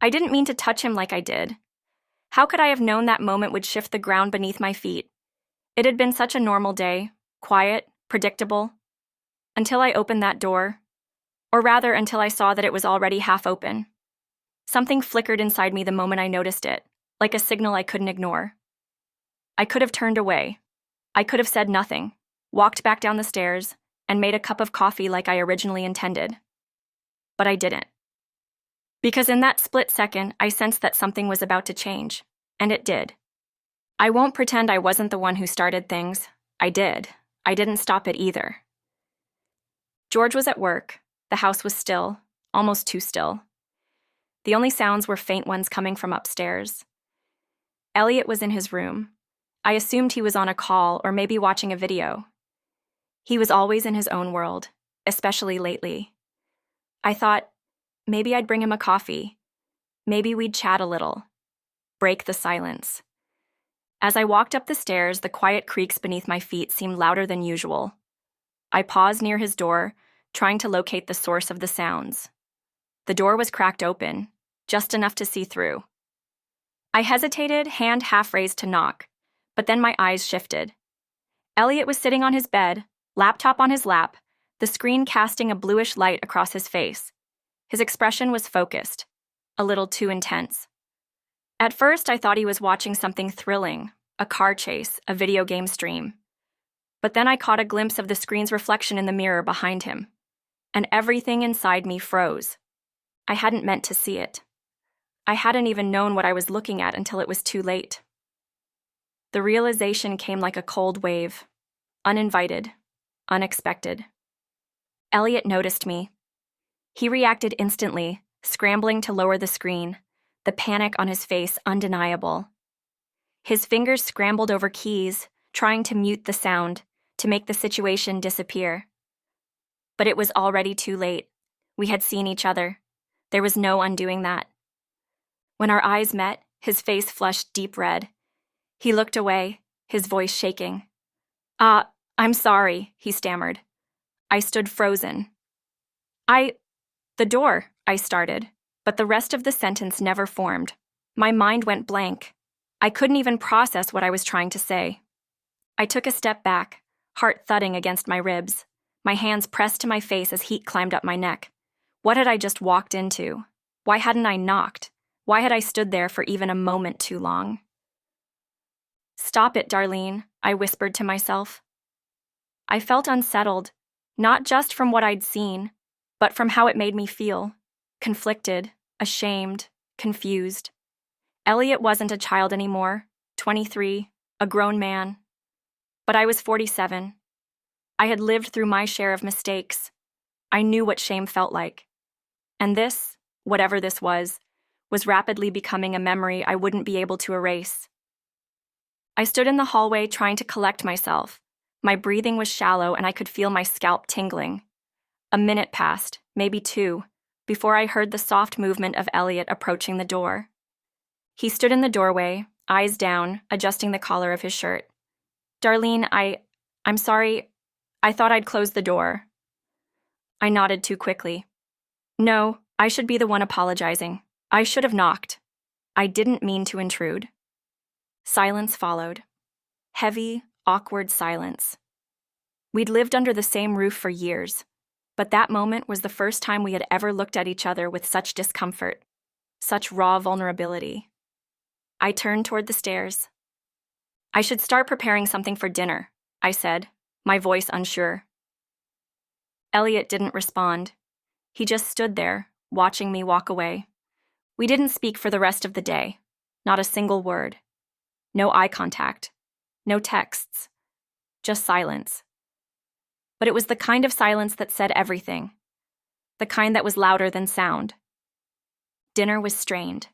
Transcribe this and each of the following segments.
I didn't mean to touch him like I did. How could I have known that moment would shift the ground beneath my feet? It had been such a normal day, quiet, predictable, until I opened that door, or rather until I saw that it was already half open. Something flickered inside me the moment I noticed it, like a signal I couldn't ignore. I could have turned away. I could have said nothing, walked back down the stairs, and made a cup of coffee like I originally intended. But I didn't. Because in that split second, I sensed that something was about to change, and it did. I won't pretend I wasn't the one who started things. I did. I didn't stop it either. George was at work. The house was still, almost too still. The only sounds were faint ones coming from upstairs. Elliot was in his room. I assumed he was on a call or maybe watching a video. He was always in his own world, especially lately. I thought, maybe I'd bring him a coffee. Maybe we'd chat a little. Break the silence. As I walked up the stairs, the quiet creaks beneath my feet seemed louder than usual. I paused near his door, trying to locate the source of the sounds. The door was cracked open, just enough to see through. I hesitated, hand half raised to knock, but then my eyes shifted. Elliot was sitting on his bed, laptop on his lap, the screen casting a bluish light across his face. His expression was focused, a little too intense. At first, I thought he was watching something thrilling, a car chase, a video game stream. But then I caught a glimpse of the screen's reflection in the mirror behind him, and everything inside me froze. I hadn't meant to see it. I hadn't even known what I was looking at until it was too late. The realization came like a cold wave, uninvited, unexpected. Elliot noticed me. He reacted instantly, scrambling to lower the screen, the panic on his face undeniable. His fingers scrambled over keys, trying to mute the sound, to make the situation disappear. But it was already too late. We had seen each other. There was no undoing that. When our eyes met, his face flushed deep red. He looked away, his voice shaking. I'm sorry," he stammered. I stood frozen. The door," I started, but the rest of the sentence never formed. My mind went blank. I couldn't even process what I was trying to say. I took a step back, heart thudding against my ribs, my hands pressed to my face as heat climbed up my neck. What had I just walked into? Why hadn't I knocked? Why had I stood there for even a moment too long? "Stop it, Darlene," I whispered to myself. I felt unsettled, not just from what I'd seen, but from how it made me feel. Conflicted, ashamed, confused. Elliot wasn't a child anymore, 23, a grown man. But I was 47. I had lived through my share of mistakes. I knew what shame felt like. And this, whatever this was rapidly becoming a memory I wouldn't be able to erase. I stood in the hallway trying to collect myself. My breathing was shallow and I could feel my scalp tingling. A minute passed, maybe two, before I heard the soft movement of Elliot approaching the door. He stood in the doorway, eyes down, adjusting the collar of his shirt. "Darlene, I'm sorry. I thought I'd closed the door." I nodded too quickly. "No, I should be the one apologizing. I should have knocked. I didn't mean to intrude." Silence followed. Heavy, awkward silence. We'd lived under the same roof for years, but that moment was the first time we had ever looked at each other with such discomfort, such raw vulnerability. I turned toward the stairs. "I should start preparing something for dinner," I said, my voice unsure. Elliot didn't respond. He just stood there, watching me walk away. We didn't speak for the rest of the day, not a single word. No eye contact, no texts, just silence. But it was the kind of silence that said everything, the kind that was louder than sound. Dinner was strained.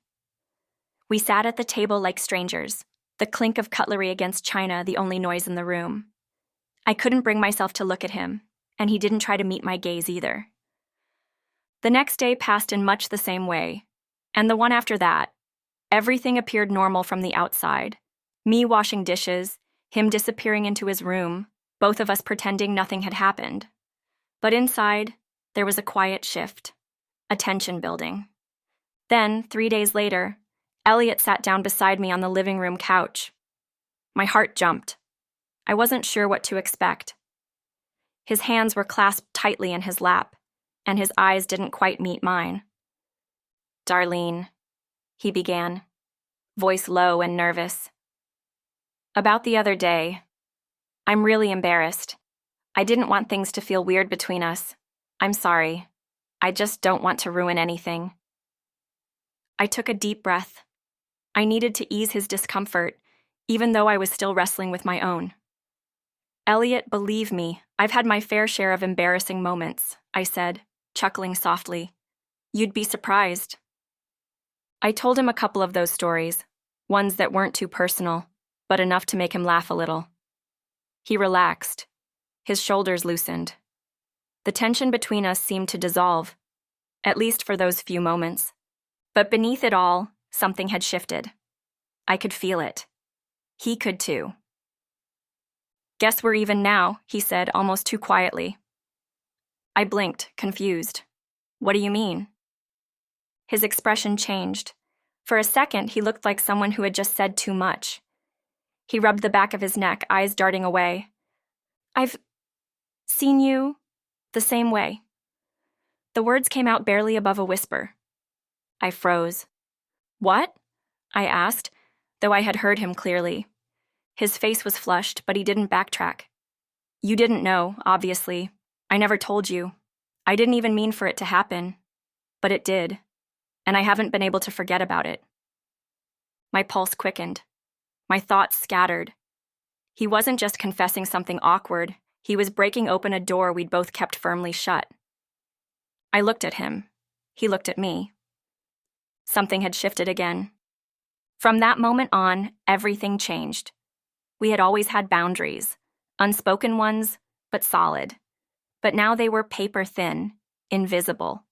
We sat at the table like strangers, the clink of cutlery against china the only noise in the room. I couldn't bring myself to look at him, and he didn't try to meet my gaze either. The next day passed in much the same way, and the one after that. Everything appeared normal from the outside. Me washing dishes, him disappearing into his room, both of us pretending nothing had happened. But inside, there was a quiet shift, a tension building. Then, 3 days later, Elliot sat down beside me on the living room couch. My heart jumped. I wasn't sure what to expect. His hands were clasped tightly in his lap, and his eyes didn't quite meet mine. "Darlene," he began, voice low and nervous. "About the other day, I'm really embarrassed. I didn't want things to feel weird between us. I'm sorry. I just don't want to ruin anything." I took a deep breath. I needed to ease his discomfort, even though I was still wrestling with my own. "Elliot, believe me, I've had my fair share of embarrassing moments," I said, chuckling softly. "You'd be surprised." I told him a couple of those stories, ones that weren't too personal, but enough to make him laugh a little. He relaxed. His shoulders loosened. The tension between us seemed to dissolve, at least for those few moments. But beneath it all, something had shifted. I could feel it. He could too. "Guess we're even now," he said almost too quietly. I blinked, confused. "What do you mean?" His expression changed. For a second, he looked like someone who had just said too much. He rubbed the back of his neck, eyes darting away. "I've seen you the same way." The words came out barely above a whisper. I froze. "What?" I asked, though I had heard him clearly. His face was flushed, but he didn't backtrack. "You didn't know, obviously. I never told you. I didn't even mean for it to happen. But it did. And I haven't been able to forget about it." My pulse quickened. My thoughts scattered. He wasn't just confessing something awkward. He was breaking open a door we'd both kept firmly shut. I looked at him. He looked at me. Something had shifted again. From that moment on, everything changed. We had always had boundaries, unspoken ones, but solid. But now they were paper thin, invisible.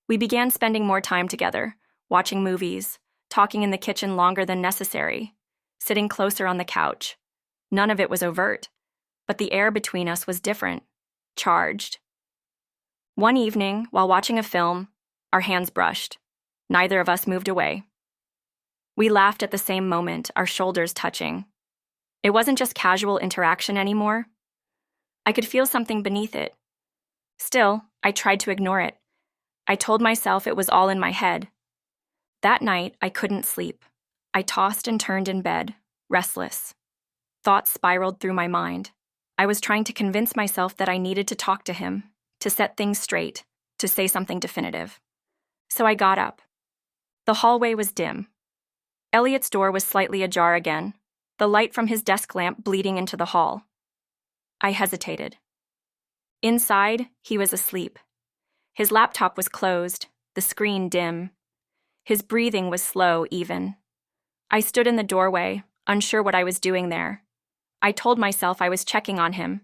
We began spending more time together, watching movies, talking in the kitchen longer than necessary, sitting closer on the couch. None of it was overt, but the air between us was different, charged. One evening, while watching a film, our hands brushed. Neither of us moved away. We laughed at the same moment, our shoulders touching. It wasn't just casual interaction anymore. I could feel something beneath it. Still, I tried to ignore it. I told myself it was all in my head. That night, I couldn't sleep. I tossed and turned in bed, restless. Thoughts spiraled through my mind. I was trying to convince myself that I needed to talk to him, to set things straight, to say something definitive. So I got up. The hallway was dim. Elliot's door was slightly ajar again, the light from his desk lamp bleeding into the hall. I hesitated. Inside, he was asleep. His laptop was closed, the screen dim. His breathing was slow, even. I stood in the doorway, unsure what I was doing there. I told myself I was checking on him,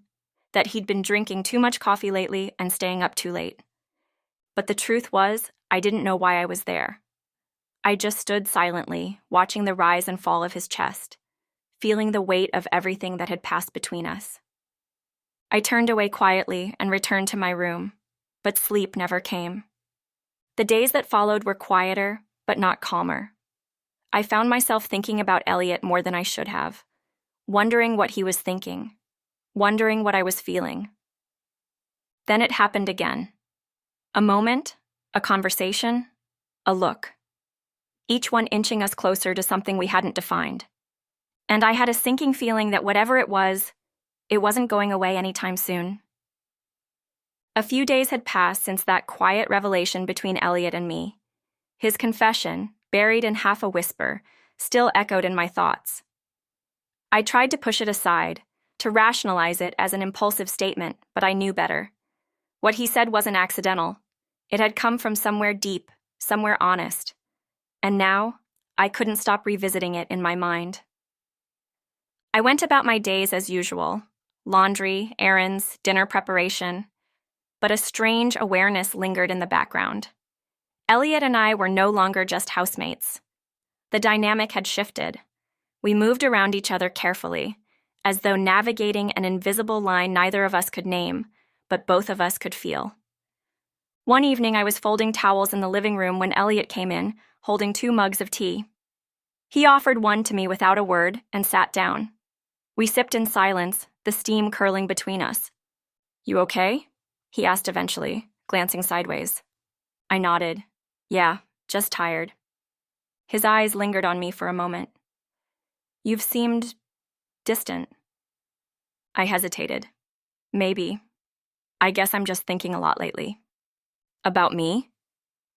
that he'd been drinking too much coffee lately and staying up too late. But the truth was, I didn't know why I was there. I just stood silently, watching the rise and fall of his chest, feeling the weight of everything that had passed between us. I turned away quietly and returned to my room, but sleep never came. The days that followed were quieter, but not calmer. I found myself thinking about Elliot more than I should have, wondering what he was thinking, wondering what I was feeling. Then it happened again. A moment, a conversation, a look. Each one inching us closer to something we hadn't defined. And I had a sinking feeling that whatever it wasn't going away anytime soon. A few days had passed since that quiet revelation between Elliot and me. His confession, buried in half a whisper, still echoed in my thoughts. I tried to push it aside, to rationalize it as an impulsive statement, but I knew better. What he said wasn't accidental. It had come from somewhere deep, somewhere honest. And now, I couldn't stop revisiting it in my mind. I went about my days as usual, laundry, errands, dinner preparation. But a strange awareness lingered in the background. Elliot and I were no longer just housemates. The dynamic had shifted. We moved around each other carefully, as though navigating an invisible line neither of us could name, but both of us could feel. One evening, I was folding towels in the living room when Elliot came in, holding 2 mugs of tea. He offered one to me without a word and sat down. We sipped in silence, the steam curling between us. "You okay?" he asked eventually, glancing sideways. I nodded. "Yeah, just tired." His eyes lingered on me for a moment. "You've seemed distant." I hesitated. "Maybe. I guess I'm just thinking a lot lately." "About me?"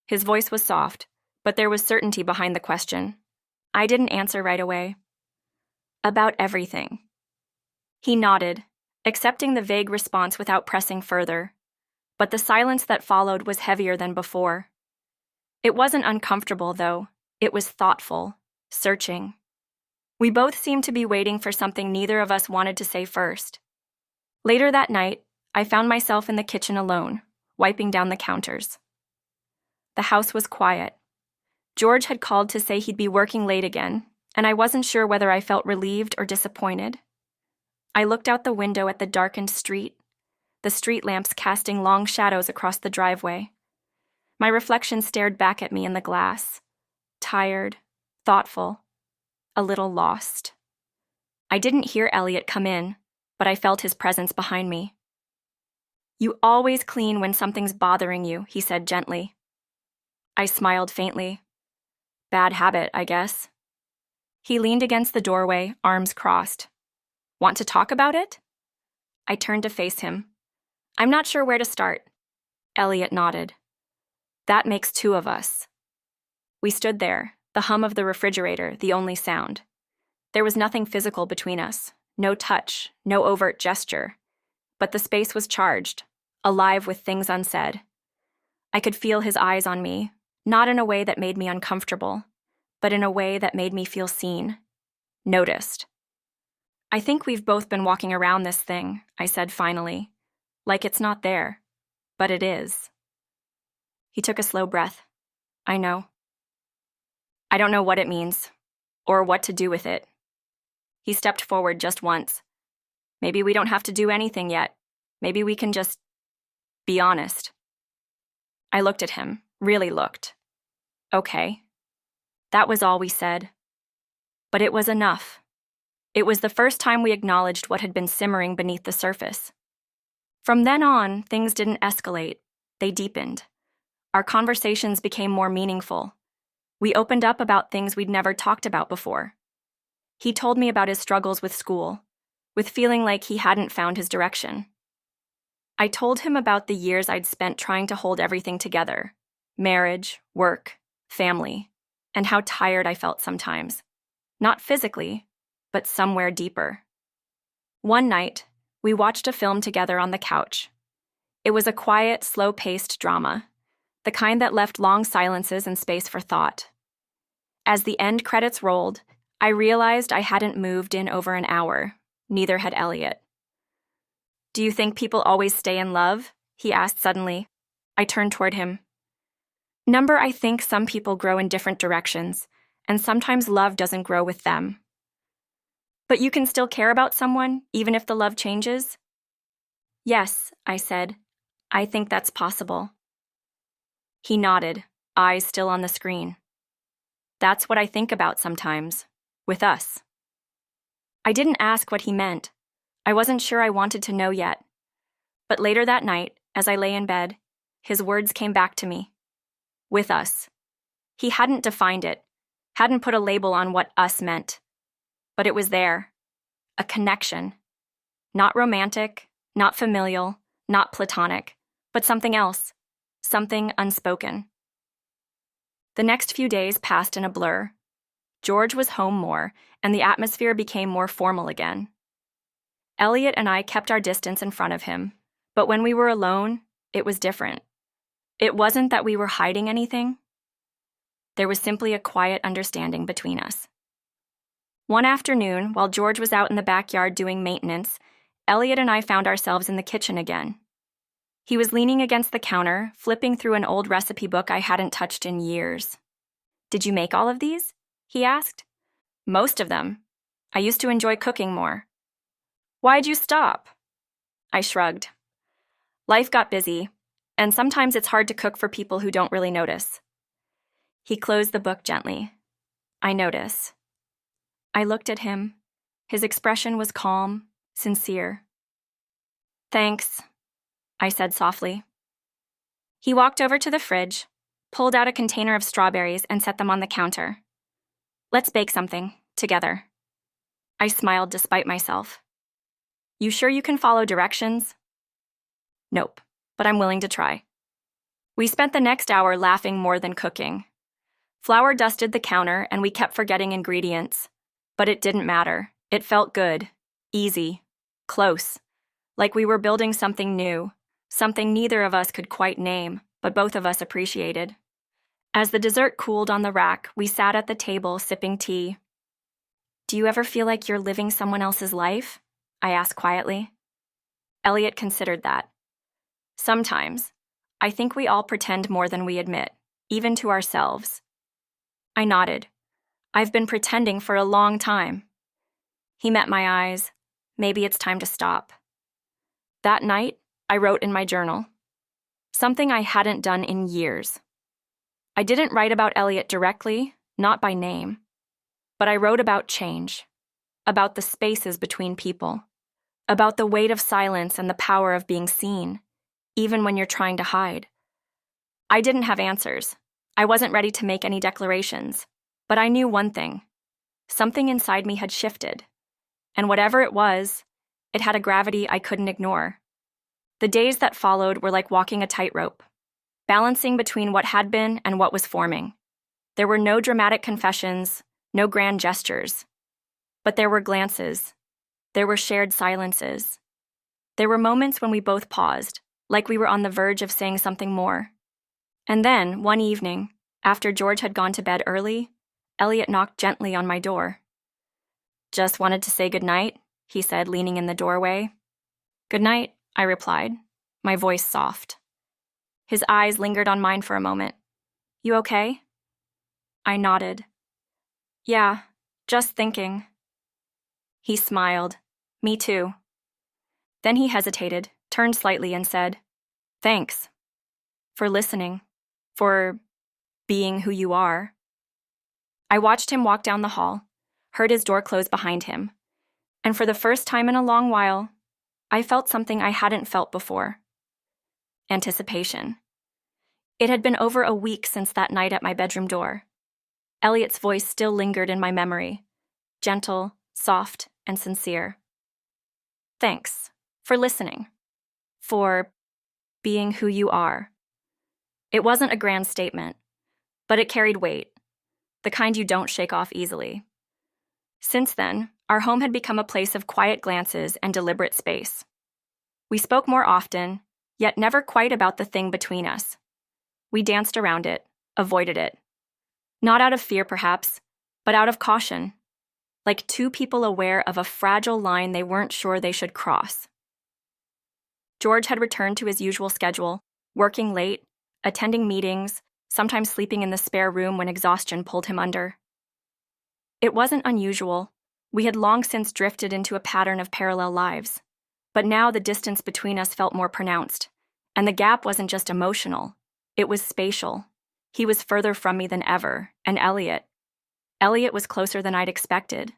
His voice was soft, but there was certainty behind the question. I didn't answer right away. "About everything." He nodded, accepting the vague response without pressing further. But the silence that followed was heavier than before. It wasn't uncomfortable, though. It was thoughtful, searching. We both seemed to be waiting for something neither of us wanted to say first. Later that night, I found myself in the kitchen alone, wiping down the counters. The house was quiet. George had called to say he'd be working late again, and I wasn't sure whether I felt relieved or disappointed. I looked out the window at the darkened street, the street lamps casting long shadows across the driveway. My reflection stared back at me in the glass, tired, thoughtful, a little lost. I didn't hear Elliot come in, but I felt his presence behind me. "You always clean when something's bothering you," he said gently. I smiled faintly. "Bad habit, I guess." He leaned against the doorway, arms crossed. "Want to talk about it?" I turned to face him. "I'm not sure where to start." Elliot nodded. "That makes 2 of us." We stood there, the hum of the refrigerator the only sound. There was nothing physical between us, no touch, no overt gesture. But the space was charged, alive with things unsaid. I could feel his eyes on me, not in a way that made me uncomfortable, but in a way that made me feel seen, noticed. "I think we've both been walking around this thing," I said finally, "like it's not there, but it is." He took a slow breath. "I know. I don't know what it means, or what to do with it." He stepped forward just once. "Maybe we don't have to do anything yet. Maybe we can just be honest." I looked at him, really looked. Okay. That was all we said. But it was enough. It was the first time we acknowledged what had been simmering beneath the surface. From then on, things didn't escalate. They deepened. Our conversations became more meaningful. We opened up about things we'd never talked about before. He told me about his struggles with school, with feeling like he hadn't found his direction. I told him about the years I'd spent trying to hold everything together: marriage, work, family, and how tired I felt sometimes. Not physically, but somewhere deeper. One night, we watched a film together on the couch. It was a quiet, slow-paced drama, the kind that left long silences and space for thought. As the end credits rolled, I realized I hadn't moved in over an hour. Neither had Elliot. "Do you think people always stay in love?" he asked suddenly. I turned toward him. I think some people grow in different directions, and sometimes love doesn't grow with them." "But you can still care about someone, even if the love changes?" "Yes," I said. "I think that's possible." He nodded, eyes still on the screen. "That's what I think about sometimes, with us." I didn't ask what he meant. I wasn't sure I wanted to know yet. But later that night, as I lay in bed, his words came back to me. With us. He hadn't defined it, hadn't put a label on what us meant. But it was there. A connection. Not romantic, not familial, not platonic, but something else. Something unspoken. The next few days passed in a blur. George was home more, and the atmosphere became more formal again. Elliot and I kept our distance in front of him, but when we were alone, it was different. It wasn't that we were hiding anything. There was simply a quiet understanding between us. One afternoon, while George was out in the backyard doing maintenance, Elliot and I found ourselves in the kitchen again. He was leaning against the counter, flipping through an old recipe book I hadn't touched in years. "Did you make all of these?" he asked. "Most of them. I used to enjoy cooking more." "Why'd you stop?" I shrugged. "Life got busy, And sometimes it's hard to cook for people who don't really notice. He closed the book gently. I notice. I looked at him. His expression was calm, sincere. Thanks, I said softly. He walked over to the fridge, pulled out a container of strawberries, and set them on the counter. Let's bake something, together. I smiled despite myself. You sure you can follow directions? Nope, but I'm willing to try. We spent the next hour laughing more than cooking. Flour dusted the counter, and we kept forgetting ingredients. But it didn't matter. It felt good, easy, close, like we were building something new, something neither of us could quite name, but both of us appreciated. As the dessert cooled on the rack, we sat at the table sipping tea. Do you ever feel like you're living someone else's life? I asked quietly. Elliot considered that. Sometimes. I think we all pretend more than we admit, even to ourselves. I nodded. I've been pretending for a long time. He met my eyes. Maybe it's time to stop. That night, I wrote in my journal. Something I hadn't done in years. I didn't write about Elliot directly, not by name. But I wrote about change. About the spaces between people. About the weight of silence and the power of being seen, even when you're trying to hide. I didn't have answers. I wasn't ready to make any declarations. But I knew one thing. Something inside me had shifted. And whatever it was, it had a gravity I couldn't ignore. The days that followed were like walking a tightrope, balancing between what had been and what was forming. There were no dramatic confessions, no grand gestures. But there were glances. There were shared silences. There were moments when we both paused, like we were on the verge of saying something more. And then, one evening, after George had gone to bed early, Elliot knocked gently on my door. Just wanted to say goodnight, he said, leaning in the doorway. Good night, I replied, my voice soft. His eyes lingered on mine for a moment. You okay? I nodded. Yeah, just thinking. He smiled. Me too. Then he hesitated, turned slightly, and said, Thanks. For listening. For being who you are. I watched him walk down the hall, heard his door close behind him, and for the first time in a long while, I felt something I hadn't felt before. Anticipation. It had been over a week since that night at my bedroom door. Elliot's voice still lingered in my memory, gentle, soft, and sincere. Thanks for listening, for being who you are. It wasn't a grand statement, but it carried weight, the kind you don't shake off easily. Since then, our home had become a place of quiet glances and deliberate space. We spoke more often, yet never quite about the thing between us. We danced around it, avoided it. Not out of fear, perhaps, but out of caution, like two people aware of a fragile line they weren't sure they should cross. George had returned to his usual schedule, working late, attending meetings, sometimes sleeping in the spare room when exhaustion pulled him under. It wasn't unusual. We had long since drifted into a pattern of parallel lives. But now the distance between us felt more pronounced, and the gap wasn't just emotional, it was spatial. He was further from me than ever, and Elliot was closer than I'd expected.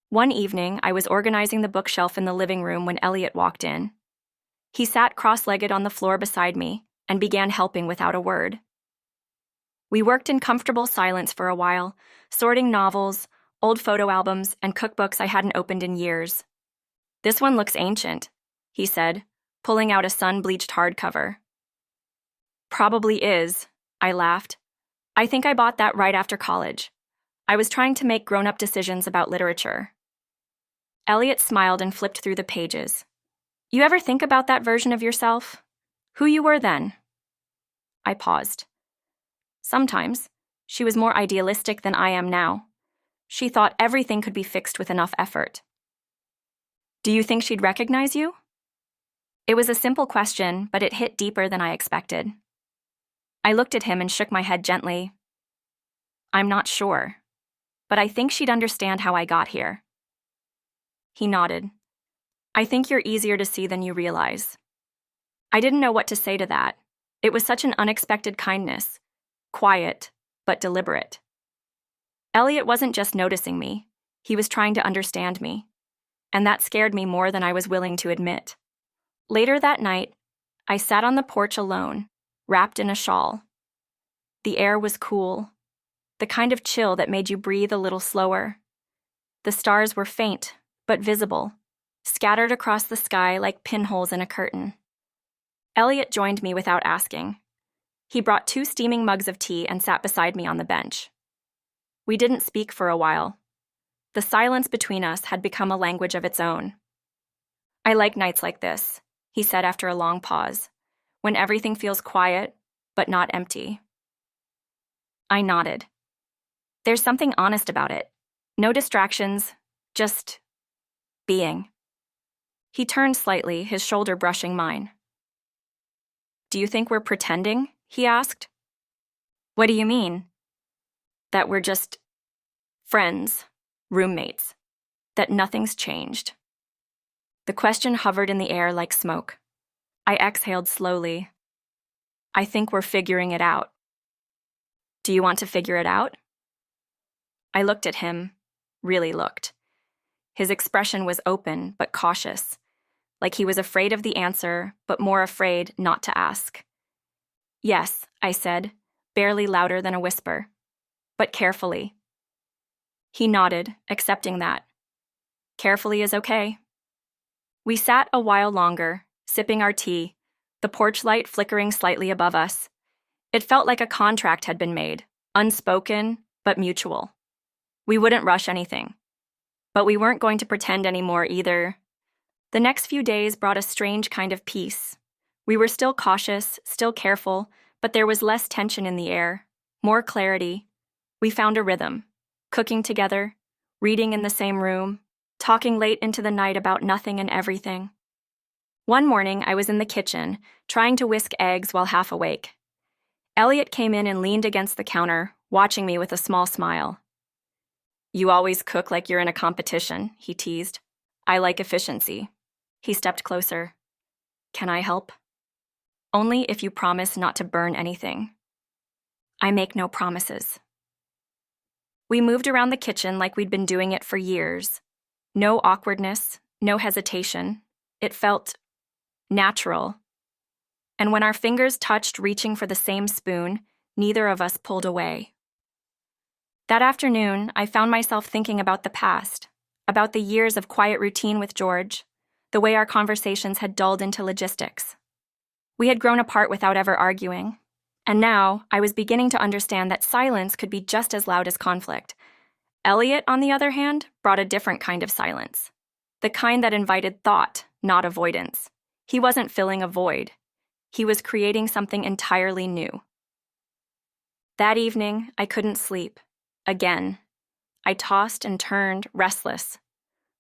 One evening, I was organizing the bookshelf in the living room when Elliot walked in. He sat cross-legged on the floor beside me and began helping without a word. We worked in comfortable silence for a while, sorting novels, old photo albums, and cookbooks I hadn't opened in years. This one looks ancient, he said, pulling out a sun-bleached hardcover. Probably is, I laughed. I think I bought that right after college. I was trying to make grown-up decisions about literature. Elliot smiled and flipped through the pages. You ever think about that version of yourself? Who you were then? I paused. Sometimes. She was more idealistic than I am now. She thought everything could be fixed with enough effort. Do you think she'd recognize you? It was a simple question, but it hit deeper than I expected. I looked at him and shook my head gently. I'm not sure, but I think she'd understand how I got here. He nodded. I think you're easier to see than you realize. I didn't know what to say to that. It was such an unexpected kindness, quiet, but deliberate. Elliot wasn't just noticing me, he was trying to understand me, and that scared me more than I was willing to admit. Later that night, I sat on the porch alone, wrapped in a shawl. The air was cool, the kind of chill that made you breathe a little slower. The stars were faint, but visible, scattered across the sky like pinholes in a curtain. Elliot joined me without asking. He brought 2 steaming mugs of tea and sat beside me on the bench. We didn't speak for a while. The silence between us had become a language of its own. "I like nights like this," he said after a long pause, "when everything feels quiet, but not empty." I nodded. There's something honest about it. No distractions, just being. He turned slightly, his shoulder brushing mine. "Do you think we're pretending?" he asked. "What do you mean?" "That we're just friends, roommates, that nothing's changed." The question hovered in the air like smoke. I exhaled slowly. "I think we're figuring it out." "Do you want to figure it out?" I looked at him, really looked. His expression was open but cautious, like he was afraid of the answer, but more afraid not to ask. "Yes," I said, barely louder than a whisper, "but carefully." He nodded, accepting that. Carefully is okay. We sat a while longer, sipping our tea, the porch light flickering slightly above us. It felt like a contract had been made, unspoken, but mutual. We wouldn't rush anything. But we weren't going to pretend anymore either. The next few days brought a strange kind of peace. We were still cautious, still careful, but there was less tension in the air, more clarity. We found a rhythm, cooking together, reading in the same room, talking late into the night about nothing and everything. One morning, I was in the kitchen, trying to whisk eggs while half awake. Elliot came in and leaned against the counter, watching me with a small smile. "You always cook like you're in a competition," he teased. "I like efficiency." He stepped closer. "Can I help?" "Only if you promise not to burn anything." "I make no promises." We moved around the kitchen like we'd been doing it for years. No awkwardness, no hesitation. It felt natural. And when our fingers touched reaching for the same spoon, neither of us pulled away. That afternoon, I found myself thinking about the past, about the years of quiet routine with George, the way our conversations had dulled into logistics. We had grown apart without ever arguing, and now I was beginning to understand that silence could be just as loud as conflict. Elliot, on the other hand, brought a different kind of silence, the kind that invited thought, not avoidance. He wasn't filling a void. He was creating something entirely new. That evening, I couldn't sleep. Again. I tossed and turned, restless.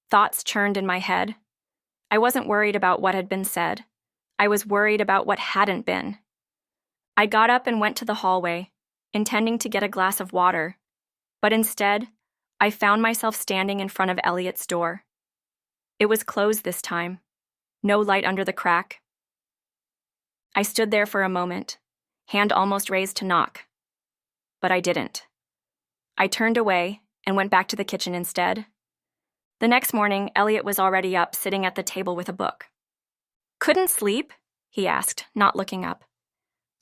Thoughts churned in my head. I wasn't worried about what had been said. I was worried about what hadn't been. I got up and went to the hallway, intending to get a glass of water, but instead, I found myself standing in front of Elliot's door. It was closed this time, no light under the crack. I stood there for a moment, hand almost raised to knock, but I didn't. I turned away and went back to the kitchen instead. The next morning, Elliot was already up, sitting at the table with a book. "Couldn't sleep?" he asked, not looking up.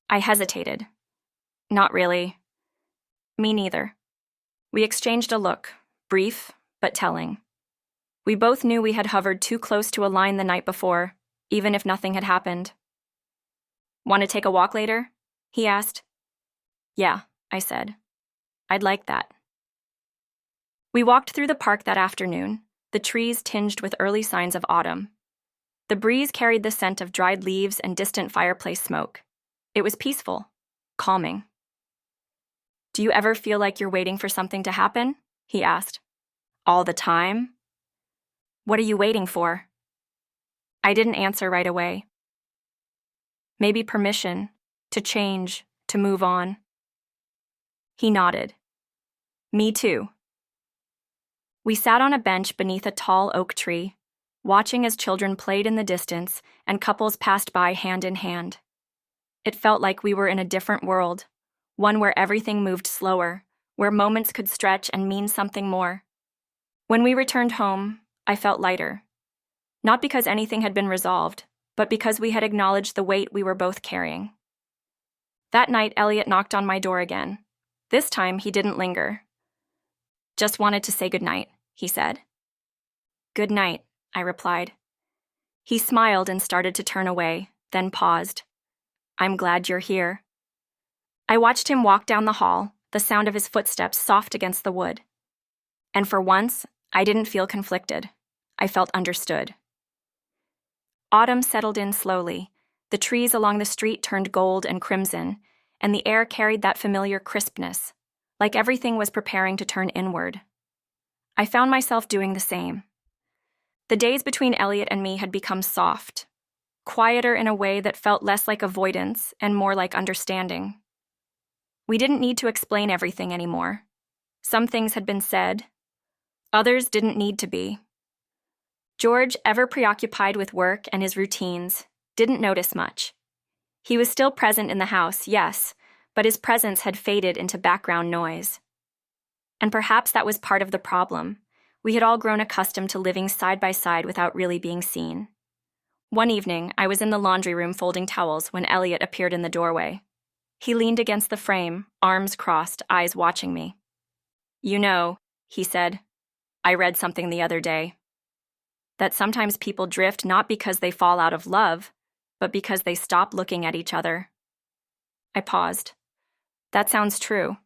I hesitated. "Not really." "Me neither." We exchanged a look, brief but telling. We both knew we had hovered too close to a line the night before, even if nothing had happened. "Want to take a walk later?" he asked. "Yeah," I said. "I'd like that." We walked through the park that afternoon, the trees tinged with early signs of autumn. The breeze carried the scent of dried leaves and distant fireplace smoke. It was peaceful, calming. "Do you ever feel like you're waiting for something to happen?" he asked. "All the time?" "What are you waiting for?" I didn't answer right away. Maybe permission, to change, to move on. He nodded. "Me too." We sat on a bench beneath a tall oak tree, watching as children played in the distance and couples passed by hand in hand. It felt like we were in a different world, one where everything moved slower, where moments could stretch and mean something more. When we returned home, I felt lighter. Not because anything had been resolved, but because we had acknowledged the weight we were both carrying. That night, Elliot knocked on my door again. This time, he didn't linger. "Just wanted to say goodnight," he said. "Good night," I replied. He smiled and started to turn away, then paused. "I'm glad you're here." I watched him walk down the hall, the sound of his footsteps soft against the wood. And for once, I didn't feel conflicted. I felt understood. Autumn settled in slowly. The trees along the street turned gold and crimson, and the air carried that familiar crispness, like everything was preparing to turn inward. I found myself doing the same. The days between Elliot and me had become soft, quieter in a way that felt less like avoidance and more like understanding. We didn't need to explain everything anymore. Some things had been said. Others didn't need to be. George, ever preoccupied with work and his routines, didn't notice much. He was still present in the house, yes, but his presence had faded into background noise. And perhaps that was part of the problem. We had all grown accustomed to living side by side without really being seen. One evening, I was in the laundry room folding towels when Elliot appeared in the doorway. He leaned against the frame, arms crossed, eyes watching me. "You know," he said, "I read something the other day. That sometimes people drift not because they fall out of love, but because they stop looking at each other." I paused. "That sounds true."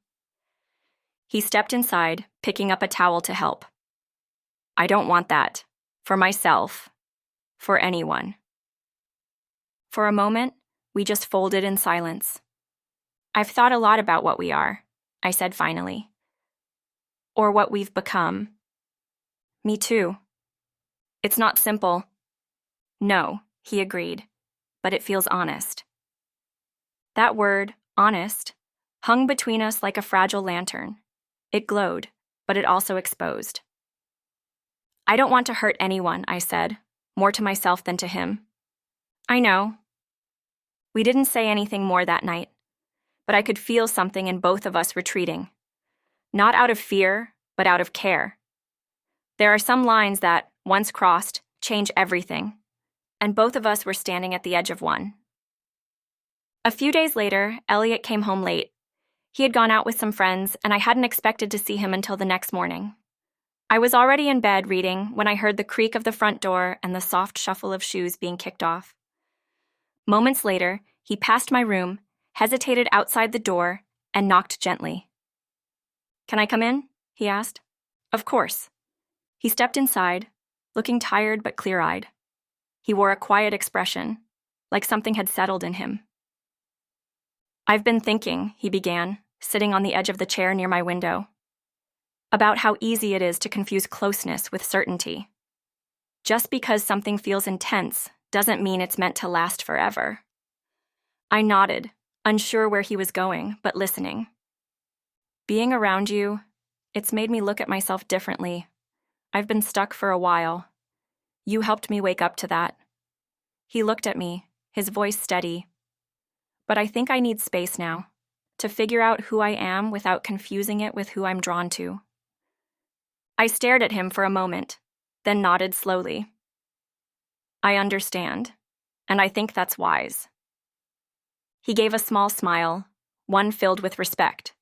He stepped inside, picking up a towel to help. "I don't want that. For myself. For anyone." For a moment, we just folded in silence. "I've thought a lot about what we are," I said finally. "Or what we've become." "Me too." "It's not simple." "No," he agreed, "but it feels honest." That word, honest, hung between us like a fragile lantern. It glowed, but it also exposed. "I don't want to hurt anyone," I said, more to myself than to him. "I know." We didn't say anything more that night, but I could feel something in both of us retreating. Not out of fear, but out of care. There are some lines that, once crossed, change everything, and both of us were standing at the edge of one. A few days later, Elliot came home late. He had gone out with some friends, and I hadn't expected to see him until the next morning. I was already in bed reading when I heard the creak of the front door and the soft shuffle of shoes being kicked off. Moments later, he passed my room, hesitated outside the door, and knocked gently. "Can I come in?" he asked. "Of course." He stepped inside, looking tired but clear-eyed. He wore a quiet expression, like something had settled in him. "I've been thinking," he began, sitting on the edge of the chair near my window, "about how easy it is to confuse closeness with certainty. Just because something feels intense doesn't mean it's meant to last forever." I nodded, unsure where he was going, but listening. "Being around you, it's made me look at myself differently. I've been stuck for a while. You helped me wake up to that." He looked at me, his voice steady. "But I think I need space now, to figure out who I am without confusing it with who I'm drawn to." I stared at him for a moment, then nodded slowly. "I understand, and I think that's wise." He gave a small smile, one filled with respect.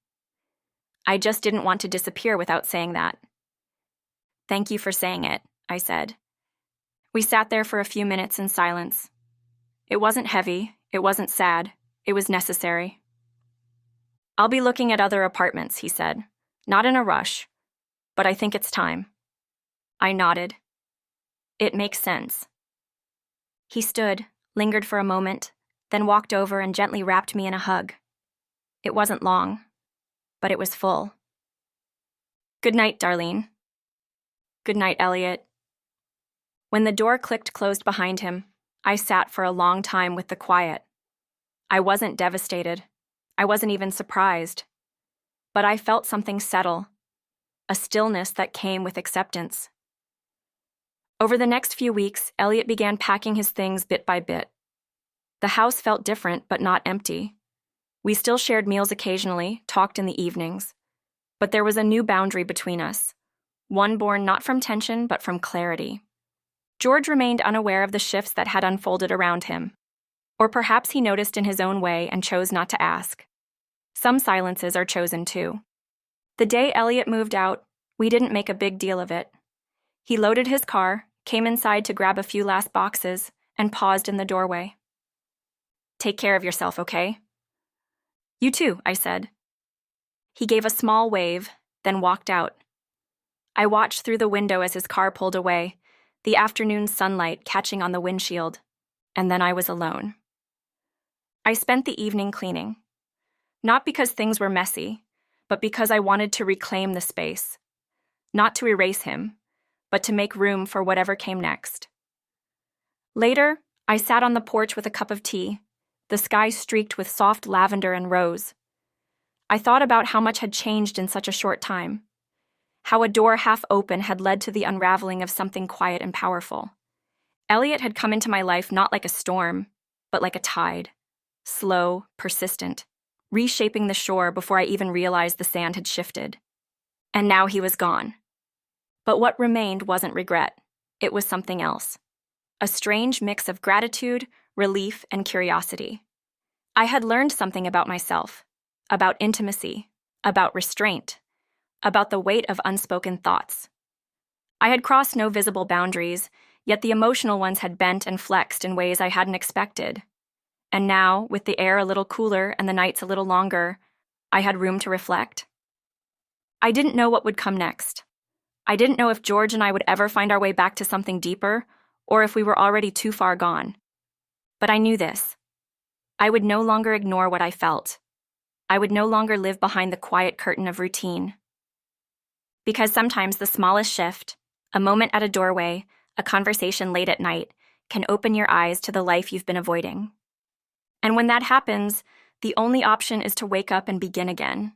"I just didn't want to disappear without saying that." "Thank you for saying it," I said. We sat there for a few minutes in silence. It wasn't heavy, it wasn't sad, it was necessary. "I'll be looking at other apartments," he said. "Not in a rush, but I think it's time." I nodded. "It makes sense." He stood, lingered for a moment, then walked over and gently wrapped me in a hug. It wasn't long, but it was full. "Good night, Darlene." "Good night, Elliot." When the door clicked closed behind him, I sat for a long time with the quiet. I wasn't devastated. I wasn't even surprised. But I felt something settle, a stillness that came with acceptance. Over the next few weeks, Elliot began packing his things bit by bit. The house felt different, but not empty. We still shared meals occasionally, talked in the evenings. But there was a new boundary between us, one born not from tension, but from clarity. George remained unaware of the shifts that had unfolded around him. Or perhaps he noticed in his own way and chose not to ask. Some silences are chosen too. The day Elliot moved out, we didn't make a big deal of it. He loaded his car, came inside to grab a few last boxes, and paused in the doorway. "Take care of yourself, okay?" "You too," I said. He gave a small wave, then walked out. I watched through the window as his car pulled away, the afternoon sunlight catching on the windshield, and then I was alone. I spent the evening cleaning. Not because things were messy, but because I wanted to reclaim the space. Not to erase him, but to make room for whatever came next. Later, I sat on the porch with a cup of tea, the sky streaked with soft lavender and rose. I thought about how much had changed in such a short time. How a door half open had led to the unraveling of something quiet and powerful. Elliot had come into my life not like a storm, but like a tide. Slow, persistent, reshaping the shore before I even realized the sand had shifted. And now he was gone. But what remained wasn't regret. It was something else. A strange mix of gratitude, relief, and curiosity. I had learned something about myself, about intimacy, about restraint, about the weight of unspoken thoughts. I had crossed no visible boundaries, yet the emotional ones had bent and flexed in ways I hadn't expected. And now, with the air a little cooler and the nights a little longer, I had room to reflect. I didn't know what would come next. I didn't know if George and I would ever find our way back to something deeper, or if we were already too far gone. But I knew this. I would no longer ignore what I felt. I would no longer live behind the quiet curtain of routine. Because sometimes the smallest shift, a moment at a doorway, a conversation late at night, can open your eyes to the life you've been avoiding. And when that happens, the only option is to wake up and begin again.